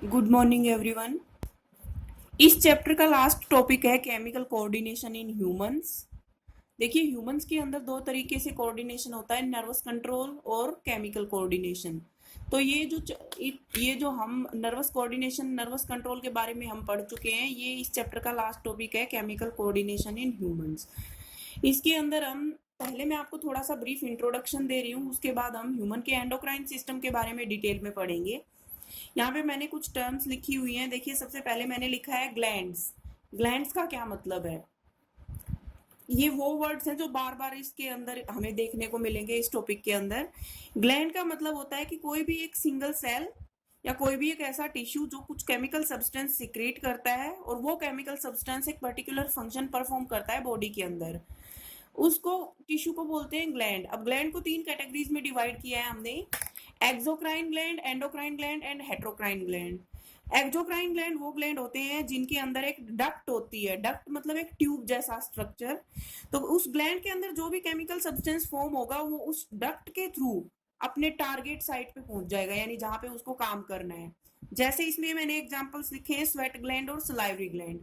Good morning everyone. इस chapter का last topic है केमिकल कोऑर्डिनेशन इन ह्यूमंस। देखिए, ह्यूमंस के अंदर दो तरीके से कोऑर्डिनेशन होता है, नर्वस कंट्रोल और केमिकल कोऑर्डिनेशन। तो ये जो हम नर्वस कोऑर्डिनेशन नर्वस कंट्रोल के बारे में हम पढ़ चुके हैं, ये इस चैप्टर का लास्ट टॉपिक है, केमिकल कोऑर्डिनेशन इन ह्यूमंस। इसके अंदर हम पहले मैं आपको थोड़ा सा ब्रीफ इंट्रोडक्शन दे रही हूँ, उसके बाद हम ह्यूमन के एंडोक्राइन सिस्टम के बारे में डिटेल में पढ़ेंगे। यहाँ पे मैंने कुछ टर्म्स लिखी हुई हैं। देखिए, सबसे पहले मैंने लिखा है ग्लैंड्स। ग्लैंड्स का क्या मतलब है? ये वो वर्ड्स हैं जो बार बार इसके अंदर हमें देखने को मिलेंगे इस टॉपिक के अंदर। ग्लैंड का मतलब होता है कि कोई भी एक सिंगल सेल या कोई भी एक ऐसा टिश्यू जो कुछ केमिकल सब्सटेंस सिक्रेट करता है, और वो केमिकल सब्सटेंस एक पर्टिकुलर फंक्शन परफॉर्म करता है बॉडी के अंदर, उसको टिश्यू को बोलते हैं ग्लैंड। अब ग्लैंड को तीन कैटेगरीज में डिवाइड किया है हमने: exocrine gland, endocrine gland and heterocrine gland. Exocrine gland वो ग्लैंड होते हैं जिनके अंदर एक डक्ट होती है। डक्ट मतलब एक ट्यूब जैसा स्ट्रक्चर। तो उस ग्लैंड के अंदर जो भी केमिकल सब्सटेंस फॉर्म होगा वो उस डक्ट के थ्रू अपने टारगेट साइट पे पहुंच जाएगा, यानी जहां पे उसको काम करना है। जैसे इसमें मैंने एग्जांपल्स लिखे हैं, स्वेट ग्लैंड और सलाइवरी ग्लैंड।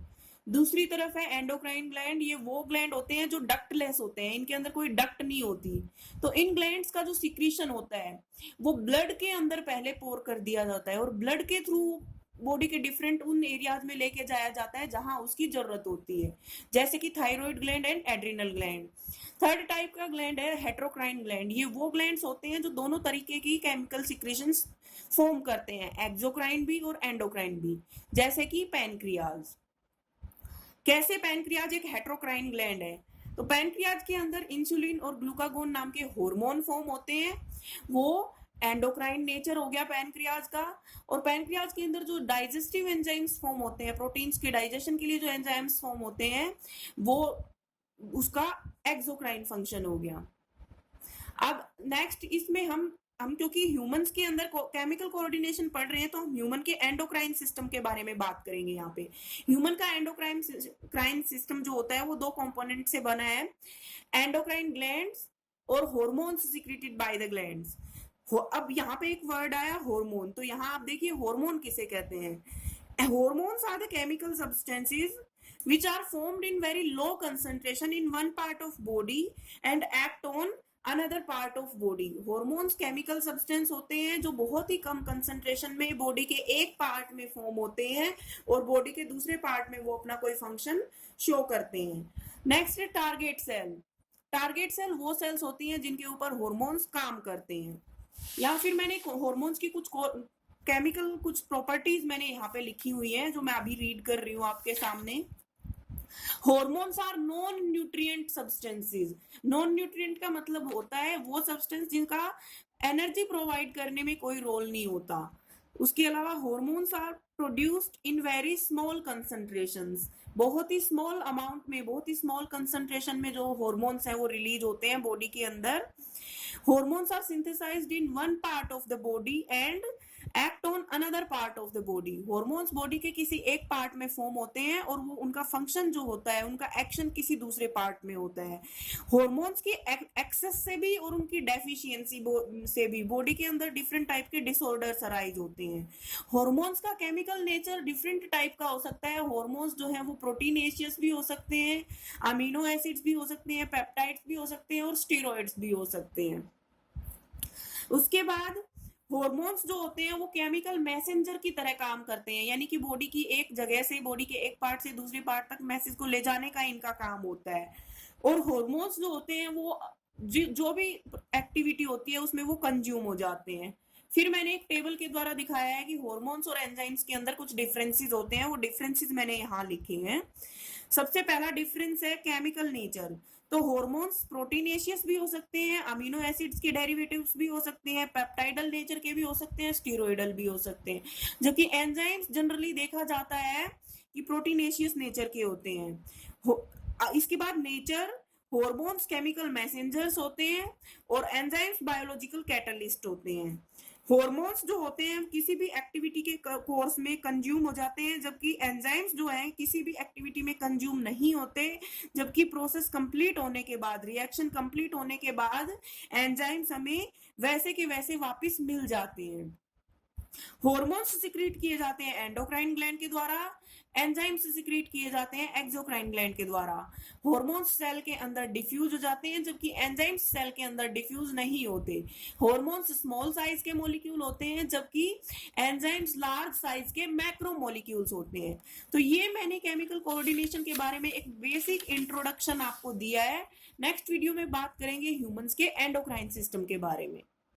दूसरी तरफ है एंडोक्राइन ग्लैंड। ये वो ग्लैंड होते हैं जो डक्टलेस होते हैं, इनके अंदर कोई डक्ट नहीं होती। तो इन ग्लैंड्स का जो सिक्रीशन होता है वो ब्लड के अंदर पहले पोर कर दिया जाता है, और ब्लड के थ्रू बॉडी के डिफरेंट उन एरियाज में लेके जाया जाता है जहां उसकी जरूरत होती है, जैसे कि thyroid gland and adrenal gland. Third type का ग्लैंड है हेट्रोक्राइन ग्लैंड। ये वो ग्लैंड्स होते हैं जो दोनों तरीके की केमिकल सिक्रीशंस फॉर्म करते हैं, एक्सोक्राइन भी और एंडोक्राइन भी, जैसे कि पैनक्रियाज। कैसे? पैनक्रियाज एक हेट्रोक्राइन ग्लैंड है। तो पैनक्रियाज के अंदर इंसुलिन और ग्लूकागोन नाम के हार्मोन फॉर्म होते हैं, वो एंडोक्राइन नेचर हो गया पैनक्रियाज का। और पैनक्रियाज के अंदर जो डाइजेस्टिव एंजाइम्स फॉर्म होते हैं, प्रोटीन्स के डाइजेशन के लिए जो एंजाइम्स फॉर्म होते हैं, वो उसका एक्सोक्राइन फंक्शन हो गया। अब नेक्स्ट इसमें हम क्योंकि ह्यूमंस के अंदर केमिकल कोऑर्डिनेशन पढ़ रहे हैं, तो हम ह्यूमन के एंडोक्राइन सिस्टम के बारे में बात करेंगे। यहाँ पे ह्यूमन का एंडोक्राइन सिस्टम जो होता है वो दो कंपोनेंट से बना है: एंडोक्राइन ग्लैंड्स और hormones secreted by the glands. अब यहाँ पे एक वर्ड आया हार्मोन। तो यहाँ आप देखिए हार्मोन किसे कहते हैं। Hormones are the chemical substances which are formed in very low concentration in one part of body and act on another part of body. Hormones chemical substance होते हैं जो बहुत ही कम concentration में बॉडी के एक पार्ट में फॉर्म होते हैं और बॉडी के दूसरे पार्ट में वो अपना कोई फंक्शन शो करते हैं। नेक्स्ट है टारगेट सेल। टारगेट सेल वो सेल्स होती हैं जिनके ऊपर हॉर्मोन्स काम करते हैं। या फिर मैंने हॉर्मोन्स की केमिकल कुछ प्रॉपर्टीज मैंने यहाँ पे लिखी हुई है जो मैं अभी रीड कर रही हूँ आपके सामने। Hormones are non nutrient substances. Non nutrient का मतलब होता है वो सब्सटेंस जिनका एनर्जी प्रोवाइड करने में कोई रोल नहीं होता। उसके अलावा hormones are produced in very small concentrations. बहुत ही स्मॉल अमाउंट में, बहुत ही स्मॉल कंसंट्रेशन में जो हॉर्मोन्स हैं वो रिलीज होते हैं बॉडी के अंदर। Hormones are synthesised in one part of the body and act on another part of the body. Hormones body के किसी एक पार्ट में फॉर्म होते हैं और वो उनका फंक्शन जो होता है, उनका एक्शन किसी दूसरे पार्ट में होता है। हॉर्मोन्स की एक्सेस से भी और उनकी डेफिशिएंसी से भी बॉडी के अंदर डिफरेंट टाइप के डिसऑर्डर्स अराइज होते हैं। हॉर्मोन्स का केमिकल नेचर डिफरेंट टाइप का हो सकता है। हॉर्मोन्स जो है वो प्रोटीनेशियस भी हो सकते हैं, अमीनो एसिड्स भी हो सकते हैं, पेप्टाइड्स भी हो सकते हैं और स्टेरॉइड्स भी हो सकते हैं। उसके बाद हॉर्मोन्स जो होते हैं वो केमिकल मैसेंजर की तरह काम करते हैं, यानी कि बॉडी की एक जगह से, बॉडी के एक पार्ट से दूसरे पार्ट तक मैसेज को ले जाने का इनका काम होता है। और हॉर्मोन्स जो होते हैं वो जो भी एक्टिविटी होती है उसमें वो कंज्यूम हो जाते हैं। फिर मैंने एक टेबल के द्वारा दिखाया है कि हॉर्मोन्स और एंजाइम्स के अंदर कुछ डिफरेंसेस होते हैं, वो डिफरेंसेस मैंने यहाँ लिखे हैं। सबसे पहला डिफरेंस है केमिकल नेचर। तो हॉर्मोन्स प्रोटीनेशियस भी हो सकते हैं, अमीनो एसिड्स के डेरिवेटिव्स भी हो सकते हैं, पेप्टाइडल नेचर के भी हो सकते हैं, स्टेरॉइडल भी हो सकते हैं। जबकि एंजाइम्स जनरली देखा जाता है कि प्रोटीनेशियस नेचर के होते हैं। इसके बाद नेचर, हॉर्मोन्स केमिकल मैसेंजर्स होते हैं और एंजाइम्स बायोलॉजिकल कैटलिस्ट होते हैं। हॉर्मोन्स जो होते हैं किसी भी एक्टिविटी के कोर्स में कंज्यूम हो जाते हैं, जबकि एंजाइम्स जो है किसी भी एक्टिविटी में कंज्यूम नहीं होते। जबकि प्रोसेस कंप्लीट होने के बाद, रिएक्शन कंप्लीट होने के बाद एंजाइम्स हमें वैसे के वैसे वापस मिल जाते हैं। हॉर्मोन्स सिक्रीट किए जाते हैं एंडोक्राइन ग्लैंड के द्वारा, एंजाइम्स सिक्रीट किए जाते हैं एक्सोक्राइन ग्लैंड के द्वारा। हॉर्मोन्स सेल के अंदर डिफ्यूज हो जाते हैं जबकि एंजाइम्स सेल के अंदर डिफ्यूज नहीं होते। हॉर्मोन्स स्मॉल साइज के मॉलिक्यूल होते हैं जबकि एंजाइम्स लार्ज साइज के मैक्रो मॉलिक्यूल्स होते हैं। तो ये मैंने केमिकल कोऑर्डिनेशन के बारे में एक बेसिक इंट्रोडक्शन आपको दिया है। नेक्स्ट वीडियो में बात करेंगे ह्यूमंस के एंडोक्राइन सिस्टम के बारे में।